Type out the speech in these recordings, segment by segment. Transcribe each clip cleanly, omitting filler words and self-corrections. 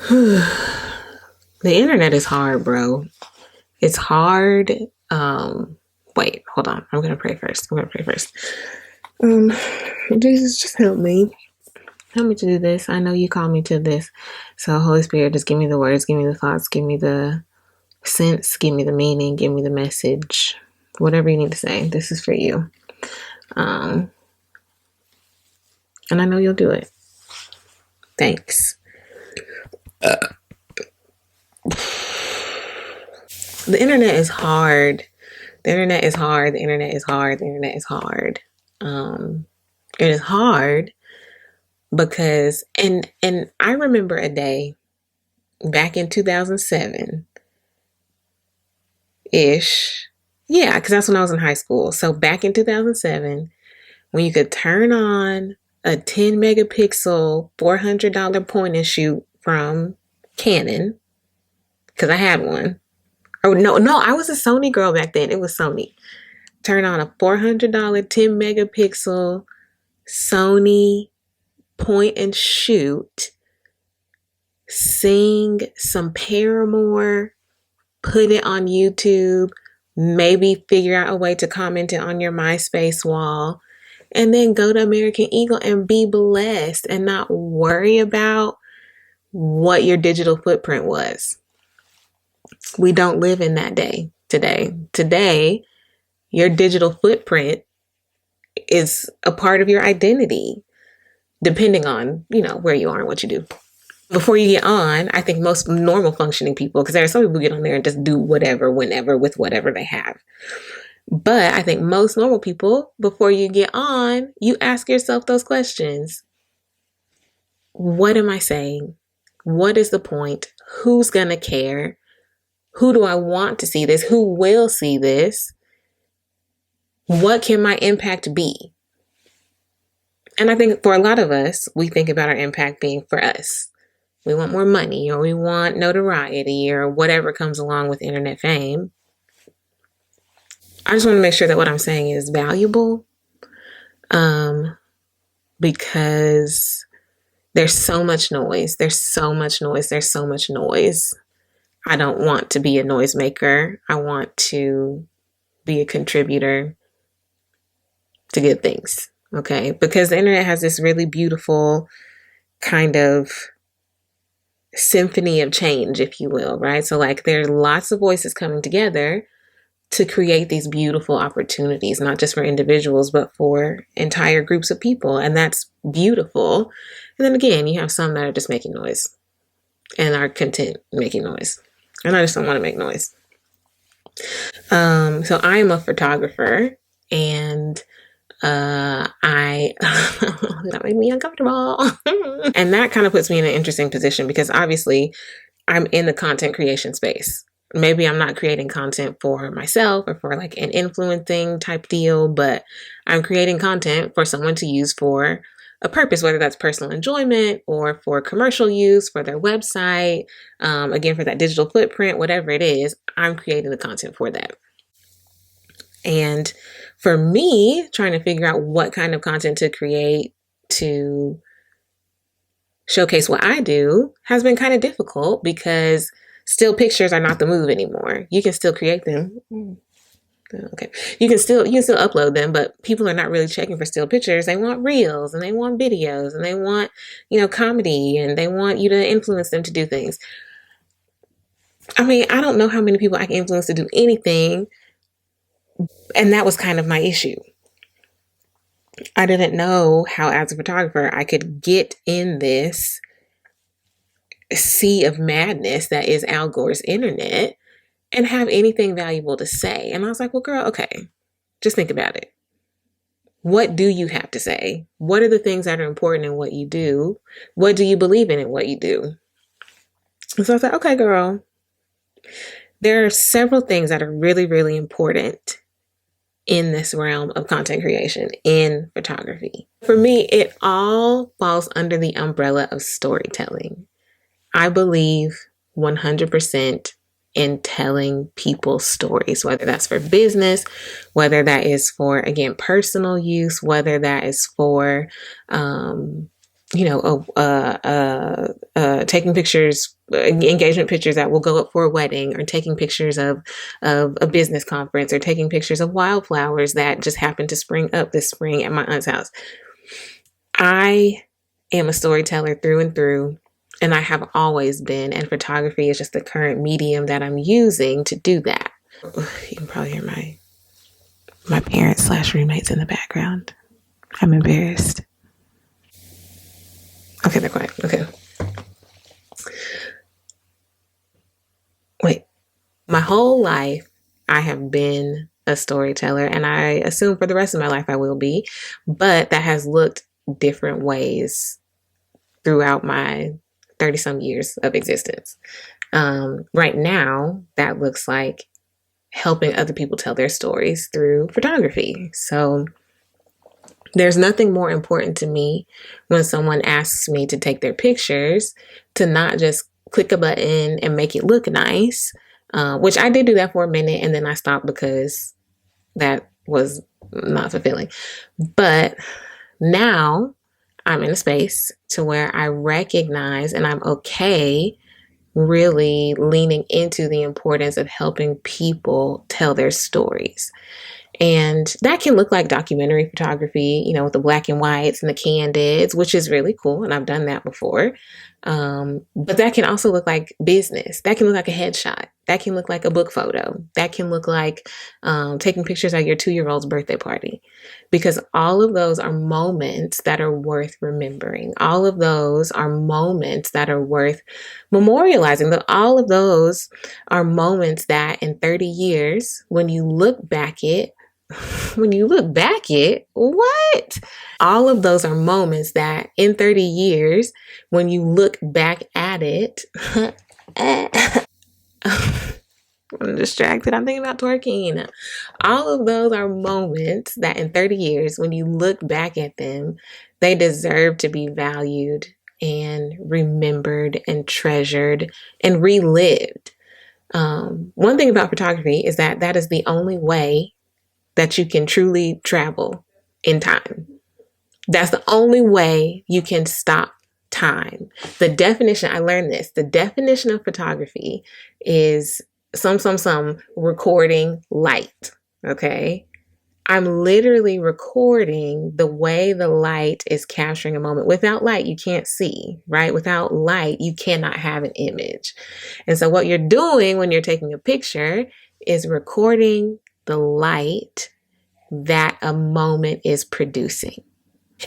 The internet is hard, bro. It's hard. Wait, hold on. I'm gonna pray first. Um, Jesus, just help me. Help me to do this. I know you call me to this. So, Holy Spirit, just give me the words, give me the thoughts, give me the sense, give me the meaning, give me the message. Whatever you need to say. This is for you. And I know you'll do it. Thanks. The internet is hard. The internet is hard. The internet is hard. The internet is hard. It is hard because and I remember a day back in 2007 ish. Yeah, because that's when I was in high school. So back in 2007, when you could turn on a 10 megapixel $400 point and shoot from Canon, because I had one. Oh no, I was a Sony girl back then. It was Sony. Turn on a $400 10 megapixel Sony point and shoot, sing some Paramore, put it on YouTube, maybe figure out a way to comment it on your MySpace wall, and then go to American Eagle and be blessed and not worry about what your digital footprint was. We don't live in that day today. Today, your digital footprint is a part of your identity, depending on, where you are and what you do. Before you get on, I think most normal functioning people, because there are some people who get on there and just do whatever, whenever, with whatever they have. But I think most normal people, before you get on, you ask yourself those questions. What am I saying? What is the point? Who's going to care? Who do I want to see this? Who will see this? What can my impact be? And I think for a lot of us, we think about our impact being for us. We want more money, or we want notoriety, or whatever comes along with internet fame. I just want to make sure that what I'm saying is valuable, because there's so much noise. There's so much noise. I don't want to be a noisemaker. I want to be a contributor to good things. Okay. Because the internet has this really beautiful kind of symphony of change, if you will, right? So like there's lots of voices coming together to create these beautiful opportunities, not just for individuals, but for entire groups of people. And that's beautiful. And then again, you have some that are just making noise and are content making noise. And I just don't want to make noise. So I am a photographer, and that made me uncomfortable. And that kind of puts me in an interesting position because obviously I'm in the content creation space. Maybe I'm not creating content for myself or for like an influencing type deal, but I'm creating content for someone to use for a purpose, whether that's personal enjoyment or for commercial use for their website, again, for that digital footprint, whatever it is, I'm creating the content for that. And for me, trying to figure out what kind of content to create to showcase what I do has been kind of difficult because still pictures are not the move anymore. You can still create them. Okay. You can still upload them, but people are not really checking for still pictures. They want reels and they want videos and they want, comedy, and they want you to influence them to do things. I mean, I don't know how many people I can influence to do anything. And that was kind of my issue. I didn't know how, as a photographer, I could get in this sea of madness that is Al Gore's internet and have anything valuable to say. And I was like, well, girl, okay, just think about it. What do you have to say? What are the things that are important in what you do? What do you believe in what you do? And so I was like, okay, girl, there are several things that are really, really important in this realm of content creation in photography. For me, it all falls under the umbrella of storytelling. I believe 100% in telling people stories, whether that's for business, whether that is for, again, personal use, whether that is for taking pictures, engagement pictures that will go up for a wedding, or taking pictures of a business conference, or taking pictures of wildflowers that just happened to spring up this spring at my aunt's house. I am a storyteller through and through, and I have always been, and photography is just the current medium that I'm using to do that. You can probably hear my parents / roommates in the background. I'm embarrassed. Okay, they're quiet. Okay. Wait. My whole life, I have been a storyteller, and I assume for the rest of my life I will be, but that has looked different ways throughout my 30-some years of existence. Right now, that looks like helping other people tell their stories through photography. So there's nothing more important to me when someone asks me to take their pictures to not just click a button and make it look nice, which I did do that for a minute, and then I stopped because that was not fulfilling. But now I'm in a space to where I recognize, and I'm okay really leaning into the importance of helping people tell their stories. And that can look like documentary photography, with the black and whites and the candids, which is really cool. And I've done that before. But that can also look like business. That can look like a headshot. That can look like a book photo. That can look like taking pictures at your 2-year-old's birthday party. Because all of those are moments that are worth remembering. All of those are moments that are worth memorializing. All of those are moments that in 30 years, when you look back at, what? All of those are moments that in 30 years, when you look back at it, I'm distracted. I'm thinking about twerking. All of those are moments that in 30 years, when you look back at them, they deserve to be valued and remembered and treasured and relived. One thing about photography is that is the only way that you can truly travel in time. That's the only way you can stop time. The definition of photography is some recording light. Okay. I'm literally recording the way the light is capturing a moment. Without light, you can't see, right? Without light, you cannot have an image. And so what you're doing when you're taking a picture is recording the light that a moment is producing.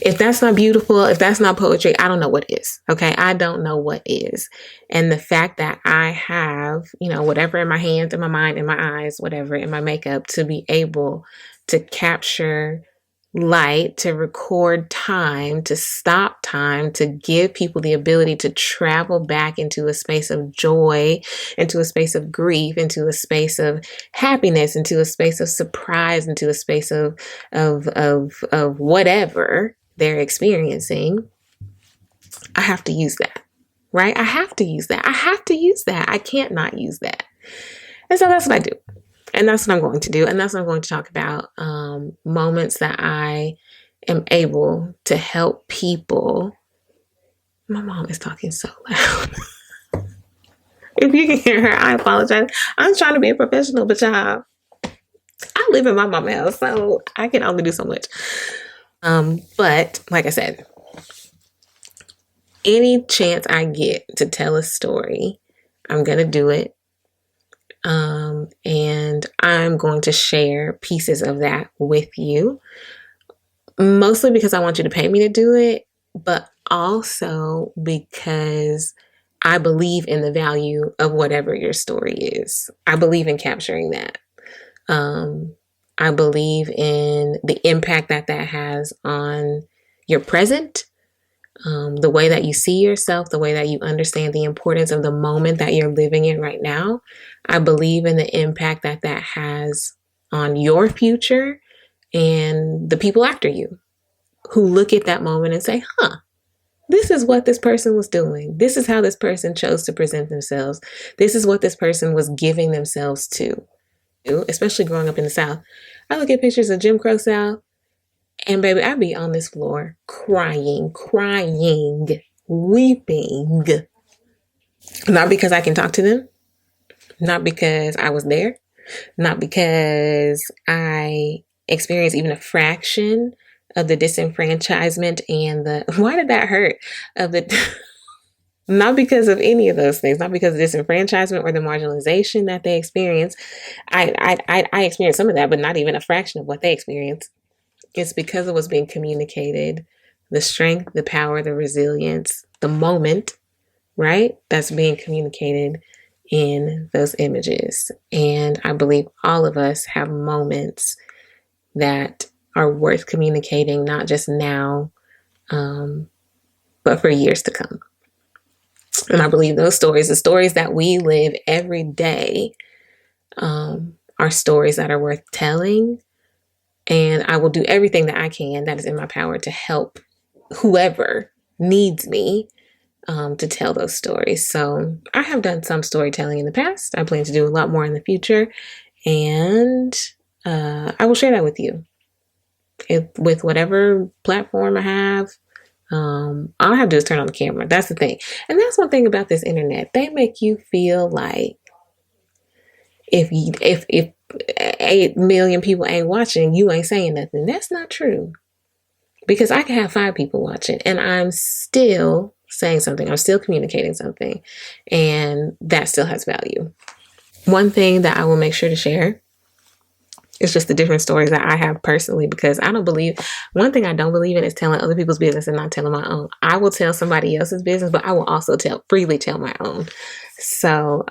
If that's not beautiful, if that's not poetry, I don't know what is. Okay. I don't know what is. And the fact that I have, whatever in my hands, in my mind, in my eyes, whatever in my makeup, to be able to capture light, to record time, to stop time, to give people the ability to travel back into a space of joy, into a space of grief, into a space of happiness, into a space of surprise, into a space of whatever they're experiencing. I have to use that, right? I have to use that. I can't not use that. And so that's what I do. And that's what I'm going to do. And that's what I'm going to talk about. Moments that I am able to help people. My mom is talking so loud. If you can hear her, I apologize. I'm trying to be a professional, but y'all, I live in my mama's house, so I can only do so much. But like I said, any chance I get to tell a story, I'm going to do it. And I'm going to share pieces of that with you, mostly because I want you to pay me to do it, but also because I believe in the value of whatever your story is. I believe in capturing that. I believe in the impact that has on your present, the way that you see yourself, the way that you understand the importance of the moment that you're living in right now. I believe in the impact that has on your future and the people after you who look at that moment and say, this is what this person was doing. This is how this person chose to present themselves. This is what this person was giving themselves to. Especially growing up in the South, I look at pictures of Jim Crow South And baby, I be on this floor crying, weeping. Not because I can talk to them, not because I was there, not because I experienced even a fraction of the disenfranchisement and the, why did that hurt? Of the, not because of any of those things, not because of disenfranchisement or the marginalization that they experience. I experienced some of that, but not even a fraction of what they experienced. It's because of what's being communicated, the strength, the power, the resilience, the moment, right? That's being communicated in those images. And I believe all of us have moments that are worth communicating, not just now, but for years to come. And I believe those stories, the stories that we live every day, are stories that are worth telling. And I will do everything that I can that is in my power to help whoever needs me to tell those stories. So I have done some storytelling in the past. I plan to do a lot more in the future. And I will share that with you. With whatever platform I have. All I have to do is turn on the camera. That's the thing. And that's one thing about this internet. They make you feel like if 8 million people ain't watching, you ain't saying nothing. That's not true. Because I can have 5 people watching and I'm still saying something. I'm still communicating something. And that still has value. One thing that I will make sure to share is just the different stories that I have personally, because one thing I don't believe in is telling other people's business and not telling my own. I will tell somebody else's business, but I will also freely tell my own. So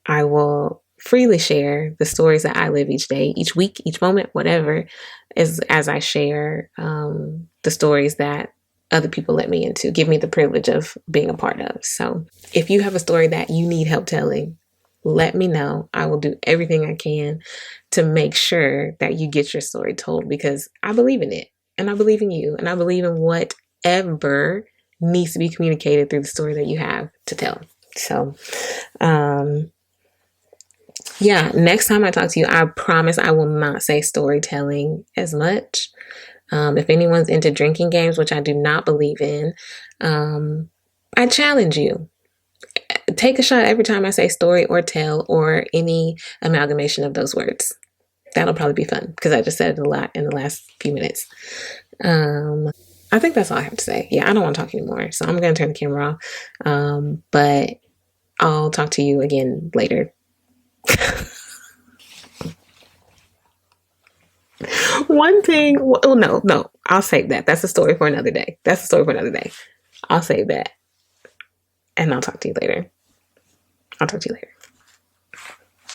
I will freely share the stories that I live each day, each week, each moment, whatever, as I share the stories that other people let me into, give me the privilege of being a part of. So if you have a story that you need help telling, let me know. I will do everything I can to make sure that you get your story told, because I believe in it and I believe in you and I believe in whatever needs to be communicated through the story that you have to tell. So, yeah, next time I talk to you, I promise I will not say storytelling as much. If anyone's into drinking games, which I do not believe in, I challenge you. Take a shot every time I say story or tell or any amalgamation of those words. That'll probably be fun because I just said it a lot in the last few minutes. I think that's all I have to say. Yeah, I don't want to talk anymore. So I'm going to turn the camera off. But I'll talk to you again later. One thing. Oh, no. I'll save that. That's a story for another day. I'll save that. And I'll talk to you later.